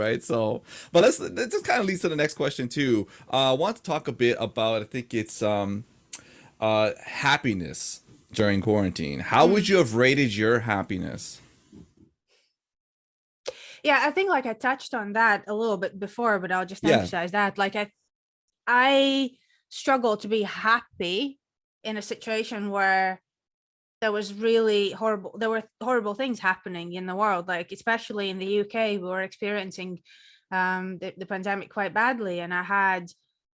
right? So, but let's just kind of leads to the next question too. I want to talk a bit about, I think it's happiness during quarantine. How would Mm. you have rated your happiness? Yeah, I think like I touched on that a little bit before, but I'll just Yeah. emphasize that. I struggle to be happy in a situation where there were horrible things happening in the world, like especially in the UK, we were experiencing the pandemic quite badly. And I had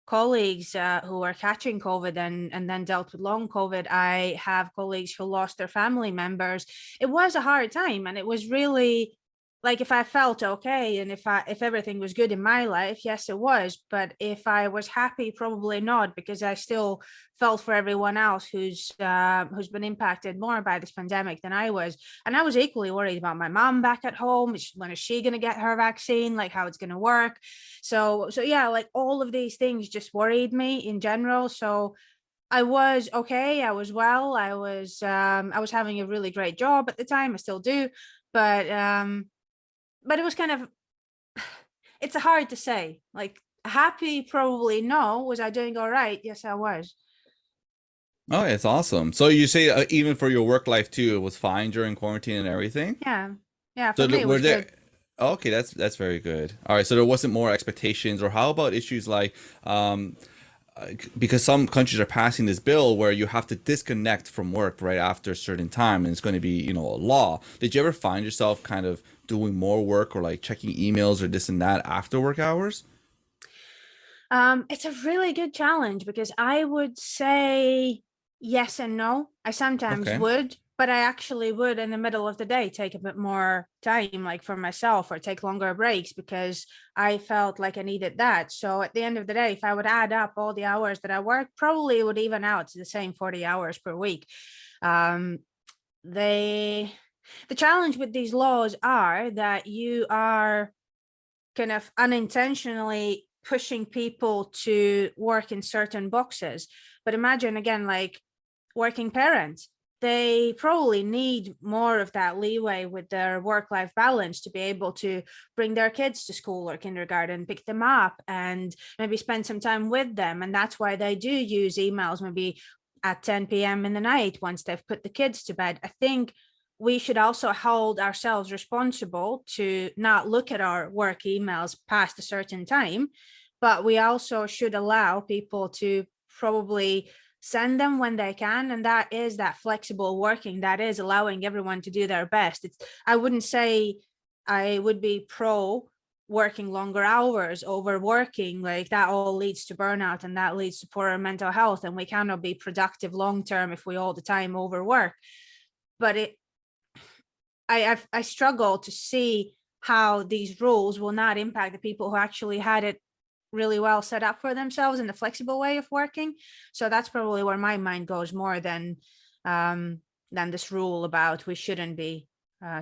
colleagues who were catching COVID and then dealt with long COVID. I have colleagues who lost their family members. It was a hard time, and it was really like if I felt okay and if everything was good in my life, yes, it was. But if I was happy, probably not, because I still felt for everyone else who's been impacted more by this pandemic than I was. And I was equally worried about my mom back at home. When is she going to get her vaccine? Like how it's going to work. So yeah, like all of these things just worried me in general. So I was okay. I was well. I was having a really great job at the time. I still do, but um, but it was kind of it's hard to say. Like happy, probably no. Was I doing all right? Yes, I was. Oh, it's awesome. So you say even for your work life too, it was fine during quarantine and everything? Yeah, yeah. For So me, it were was there? good. Okay, that's very good. All right, so there wasn't more expectations, or how about issues like, um, because some countries are passing this bill where you have to disconnect from work right after a certain time, and it's going to be, a law. Did you ever find yourself kind of doing more work or like checking emails or this and that after work hours? It's a really good challenge because I would say yes and no. I sometimes Okay. would, but I actually would in the middle of the day take a bit more time, like for myself, or take longer breaks because I felt like I needed that. So at the end of the day, if I would add up all the hours that I work, probably it would even out to the same 40 hours per week. Um, they the challenge with these laws are that you are kind of unintentionally pushing people to work in certain boxes. But imagine again, like working parents, they probably need more of that leeway with their work-life balance to be able to bring their kids to school or kindergarten, pick them up, and maybe spend some time with them. And that's why they do use emails maybe at 10 p.m. in the night once they've put the kids to bed. I think we should also hold ourselves responsible to not look at our work emails past a certain time, but we also should allow people to probably send them when they can. And that is that flexible working, that is allowing everyone to do their best. I wouldn't say I would be pro working longer hours, overworking, like that all leads to burnout and that leads to poorer mental health, and we cannot be productive long term if we all the time overwork. But I struggle to see how these rules will not impact the people who actually had it really well set up for themselves in the flexible way of working. So that's probably where my mind goes more um, than this rule about we shouldn't be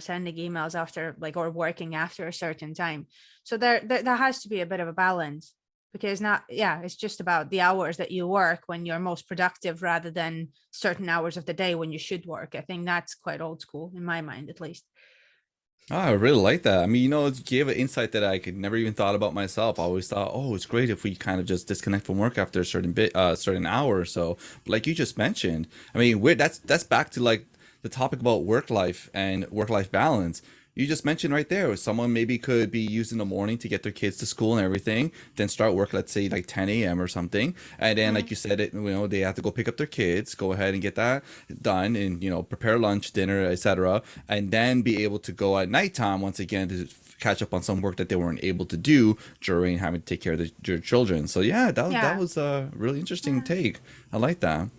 sending emails after like or working after a certain time. So there has to be a bit of a balance, because not yeah, it's just about the hours that you work when you're most productive rather than certain hours of the day when you should work. I think that's quite old school in my mind, at least. Oh, I really like that. I mean, it gave an insight that I could never even thought about myself. I always thought, oh, it's great if we kind of just disconnect from work after a certain hour or so. But like you just mentioned, I mean, that's back to like the topic about work life and work life balance. You just mentioned right there, someone maybe could be used in the morning to get their kids to school and everything, then start work, let's say like 10 a.m. or something. And then, like Mm. you said, they have to go pick up their kids, go ahead and get that done and, prepare lunch, dinner, etc. And then be able to go at nighttime once again to catch up on some work that they weren't able to do during having to take care of their children. So yeah, that Yeah. was a really interesting Yeah. take. I like that.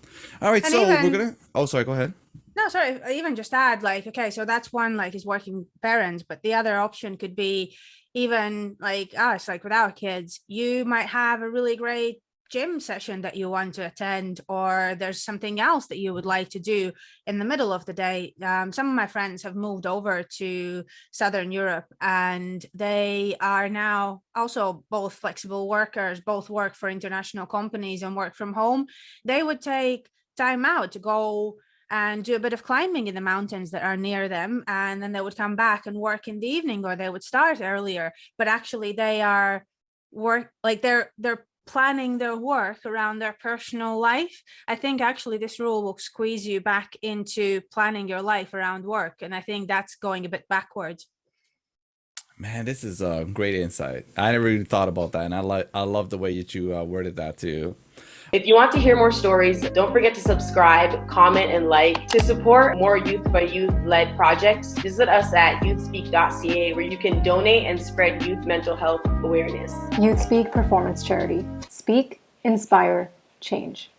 All right, And so we're even gonna. Oh, sorry. Go ahead. no, sorry, I even just add like, okay, so that's one, like is working parents, but the other option could be even like us, like with our kids, you might have a really great gym session that you want to attend, or there's something else that you would like to do in the middle of the day. Some of my friends have moved over to Southern Europe, and they are now also both flexible workers, both work for international companies and work from home. They would take time out to go and do a bit of climbing in the mountains that are near them. And then they would come back and work in the evening, or they would start earlier, but actually they are they're planning their work around their personal life. I think actually this rule will squeeze you back into planning your life around work. And I think that's going a bit backwards. Man, this is a great insight. I never even thought about that, and I love the way that you worded that too. If you want to hear more stories, don't forget to subscribe, comment, and like. To support more youth by youth led projects, visit us at youthspeak.ca, where you can donate and spread youth mental health awareness. YouthSpeak Performance Charity. Speak, inspire, change.